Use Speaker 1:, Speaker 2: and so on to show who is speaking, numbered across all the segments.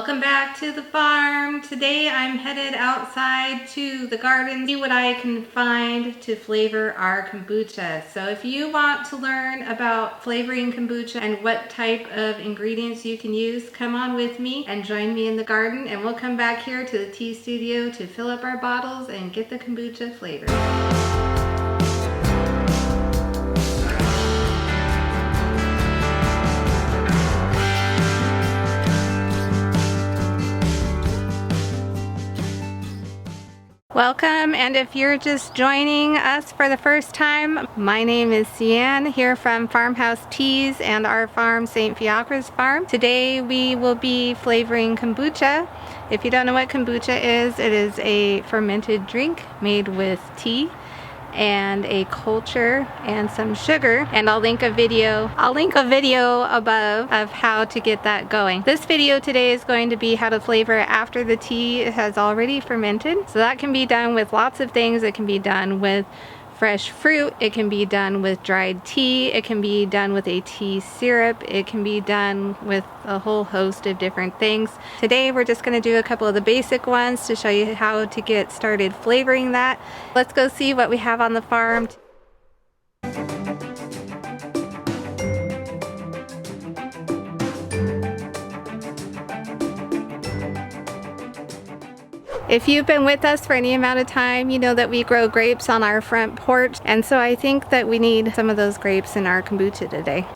Speaker 1: Welcome back to the farm. Today I'm headed outside to the garden, see what I can find to flavor our kombucha. So if you want to learn about flavoring kombucha and what type of ingredients you can use, come on with me and join me in the garden, and we'll come back here to the tea studio to fill up our bottles and get the kombucha flavored. Welcome, and if you're just joining us for the first time, my name is Cian here from Farmhouse Teas and our farm, St. Fiacre's Farm. Today we will be flavoring kombucha. If you don't know what kombucha is, it is a fermented drink made with tea and a culture and some sugar, and I'll link a video above of how to get that going. This video today is going to be how to flavor after the tea has already fermented. So that can be done with lots of things. It can be done with fresh fruit, it can be done with dried tea, it can be done with a tea syrup, it can be done with a whole host of different things. Today we're just going to do a couple of the basic ones to show you how to get started flavoring that. Let's go see what we have on the farm. If you've been with us for any amount of time, you know that we grow grapes on our front porch, and so I think that we need some of those grapes in our kombucha today.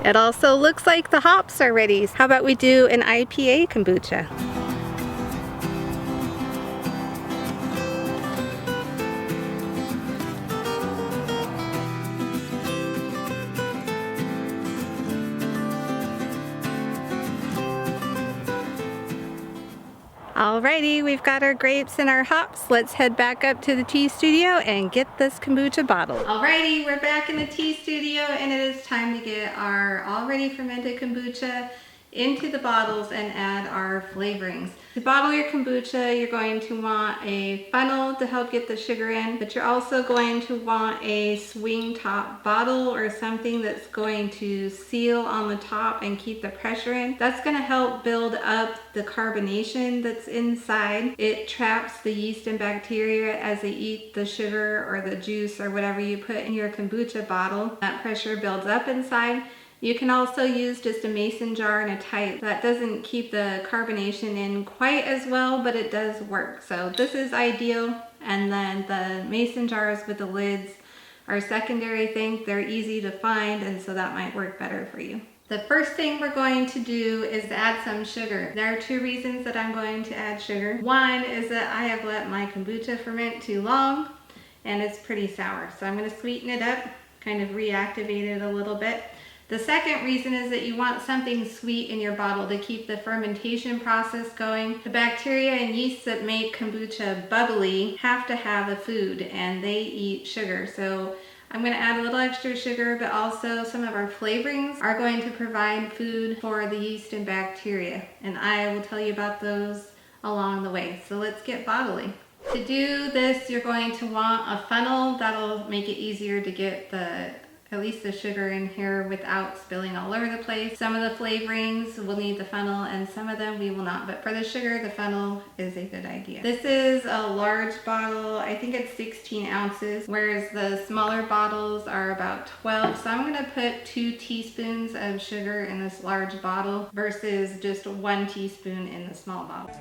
Speaker 1: It also looks like the hops are ready. How about we do an IPA kombucha? Alrighty, we've got our grapes and our hops. Let's head back up to the tea studio and get this kombucha bottle. Alrighty, we're back in the tea studio, and it is time to get our already fermented kombucha into the bottles and add our flavorings. To bottle your kombucha, you're going to want a funnel to help get the sugar in, but you're also going to want a swing top bottle or something that's going to seal on the top and keep the pressure in. That's going to help build up the carbonation that's inside. It traps the yeast and bacteria as they eat the sugar or the juice or whatever you put in your kombucha bottle. That pressure builds up inside. You can also use just a mason jar and a type. That doesn't keep the carbonation in quite as well, but it does work. So this is ideal. And then the mason jars with the lids are secondary thing. They're easy to find, and so that might work better for you. The first thing we're going to do is add some sugar. There are two reasons that I'm going to add sugar. One is that I have let my kombucha ferment too long and it's pretty sour. So I'm going to sweeten it up, kind of reactivate it a little bit. The second reason is that you want something sweet in your bottle to keep the fermentation process going. The bacteria and yeast that make kombucha bubbly have to have a food, and they eat sugar. So I'm going to add a little extra sugar, but also some of our flavorings are going to provide food for the yeast and bacteria, and I will tell you about those along the way. So let's get bottling. To do this, you're going to want a funnel. That'll make it easier to get at least the sugar in here without spilling all over the place. Some of the flavorings will need the funnel and some of them we will not, but for the sugar, the funnel is a good idea. This is a large bottle. I think it's 16 ounces, whereas the smaller bottles are about 12. So I'm gonna put 2 teaspoons of sugar in this large bottle versus just 1 teaspoon in the small bottle.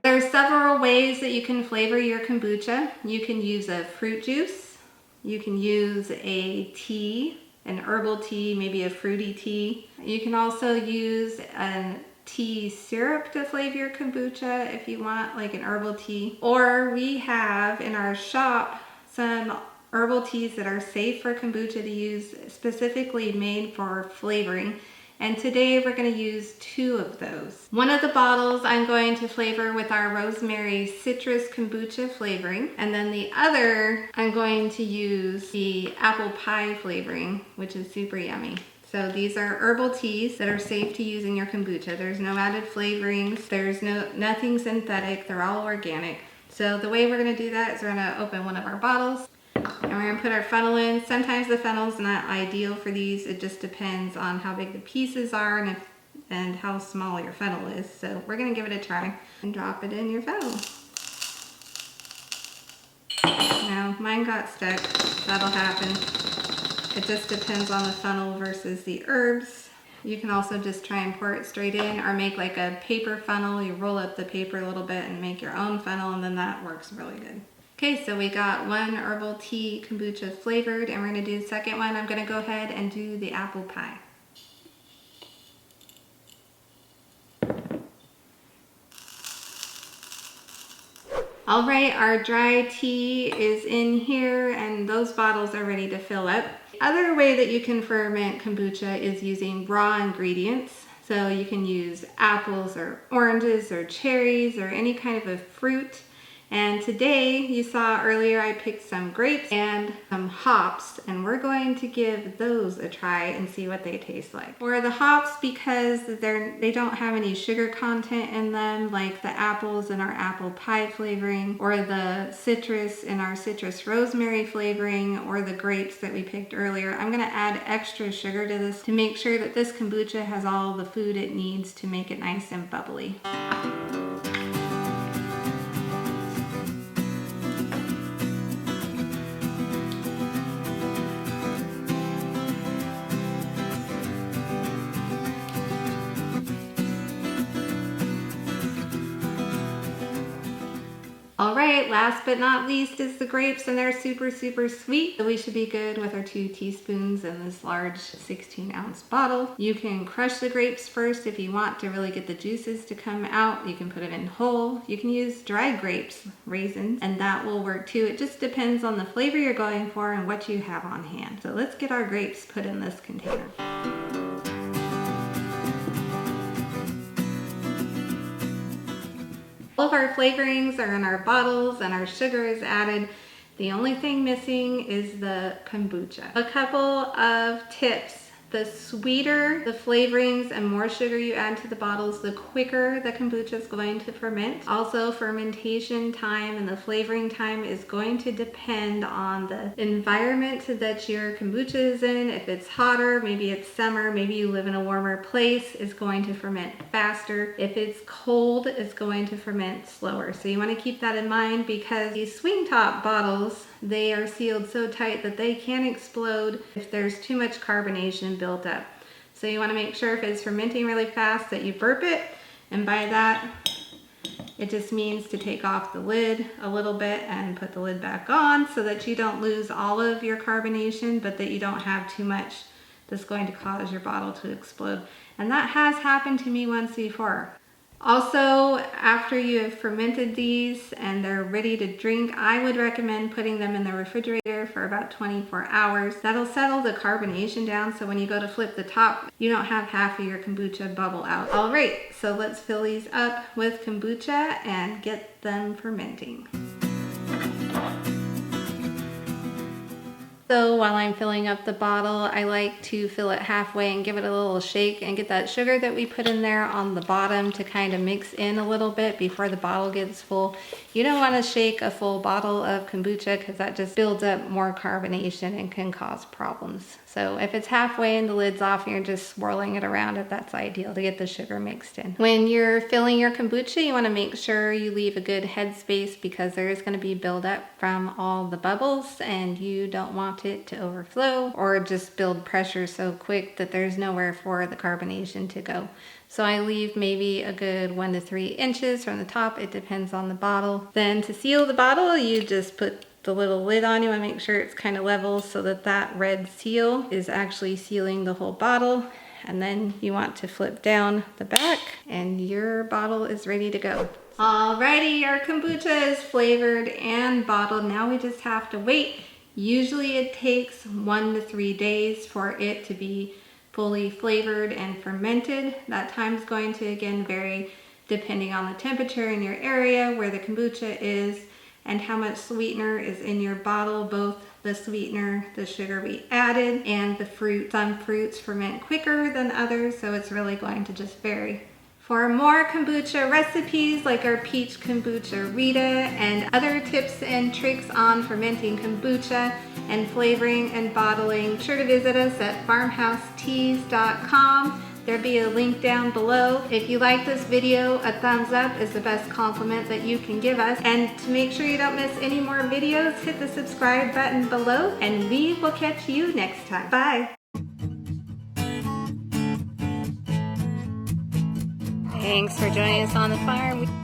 Speaker 1: There are several ways that you can flavor your kombucha. You can use a fruit juice, you can use a tea, an herbal tea, maybe a fruity tea. You can also use a tea syrup to flavor your kombucha if you want, like an herbal tea. Or we have in our shop some herbal teas that are safe for kombucha to use, specifically made for flavoring. And today we're going to use 2 of those. One of the bottles I'm going to flavor with our rosemary citrus kombucha flavoring, and then the other I'm going to use the apple pie flavoring, which is super yummy. So these are herbal teas that are safe to use in your kombucha. There's no added flavorings. There's nothing synthetic. They're all organic. So the way we're gonna do that is we're gonna open one of our bottles and we're gonna put our funnel in. Sometimes the funnel's not ideal for these. It just depends on how big the pieces are and how small your funnel is. So we're gonna give it a try and drop it in your funnel. Now mine got stuck. That'll happen. It just depends on the funnel versus the herbs. You can also just try and pour it straight in or make like a paper funnel. You roll up the paper a little bit and make your own funnel, and then that works really good. Okay, so we got one herbal tea kombucha flavored, and we're gonna do the second one. I'm gonna go ahead and do the apple pie. All right, our dry tea is in here and those bottles are ready to fill up. Other way that you can ferment kombucha is using raw ingredients. So you can use apples or oranges or cherries or any kind of a fruit. And today, you saw earlier I picked some grapes and some hops, and we're going to give those a try and see what they taste like. For the hops, because they don't have any sugar content in them, like the apples in our apple pie flavoring, or the citrus in our citrus rosemary flavoring, or the grapes that we picked earlier, I'm gonna add extra sugar to this to make sure that this kombucha has all the food it needs to make it nice and bubbly. All right, last but not least is the grapes, and they're super, super sweet. So we should be good with our 2 teaspoons in this large 16-ounce bottle. You can crush the grapes first if you want to really get the juices to come out. You can put it in whole. You can use dried grapes, raisins, and that will work too. It just depends on the flavor you're going for and what you have on hand. So let's get our grapes put in this container. All of our flavorings are in our bottles and our sugar is added. The only thing missing is the kombucha. A couple of tips. The sweeter the flavorings and more sugar you add to the bottles, the quicker the kombucha is going to ferment. Also, fermentation time and the flavoring time is going to depend on the environment that your kombucha is in. If it's hotter, maybe it's summer, maybe you live in a warmer place, it's going to ferment faster. If it's cold, it's going to ferment slower. So you want to keep that in mind, because these swing top bottles, they are sealed so tight that they can explode if there's too much carbonation built up. So you want to make sure if it's fermenting really fast that you burp it, and by that it just means to take off the lid a little bit and put the lid back on so that you don't lose all of your carbonation, but that you don't have too much that's going to cause your bottle to explode. And that has happened to me once before. Also, after you have fermented these and they're ready to drink, I would recommend putting them in the refrigerator for about 24 hours. That'll settle the carbonation down, so when you go to flip the top, you don't have half of your kombucha bubble out. All right, so let's fill these up with kombucha and get them fermenting. So while I'm filling up the bottle, I like to fill it halfway and give it a little shake and get that sugar that we put in there on the bottom to kind of mix in a little bit before the bottle gets full. You don't want to shake a full bottle of kombucha because that just builds up more carbonation and can cause problems. So if it's halfway and the lid's off and you're just swirling it around, that's ideal to get the sugar mixed in. When you're filling your kombucha, you want to make sure you leave a good headspace, because there is going to be buildup from all the bubbles and you don't want it to overflow or just build pressure so quick that there's nowhere for the carbonation to go. So I leave maybe a good 1 to 3 inches from the top. It depends on the bottle. Then to seal the bottle, you just put the little lid on. You want to make sure it's kind of level so that that red seal is actually sealing the whole bottle. And then you want to flip down the back and your bottle is ready to go. Alrighty, our kombucha is flavored and bottled. Now we just have to wait. Usually it takes 1 to 3 days for it to be fully flavored and fermented. That time is going to again vary depending on the temperature in your area, where the kombucha is, and how much sweetener is in your bottle, both the sweetener, the sugar we added, and the fruit. Some fruits ferment quicker than others, so it's really going to just vary. For more kombucha recipes like our peach kombucha RITA and other tips and tricks on fermenting kombucha and flavoring and bottling, be sure to visit us at farmhouseteas.com. There'll be a link down below. If you like this video, a thumbs up is the best compliment that you can give us. And to make sure you don't miss any more videos, hit the subscribe button below, and we will catch you next time. Bye. Thanks for joining us on the farm.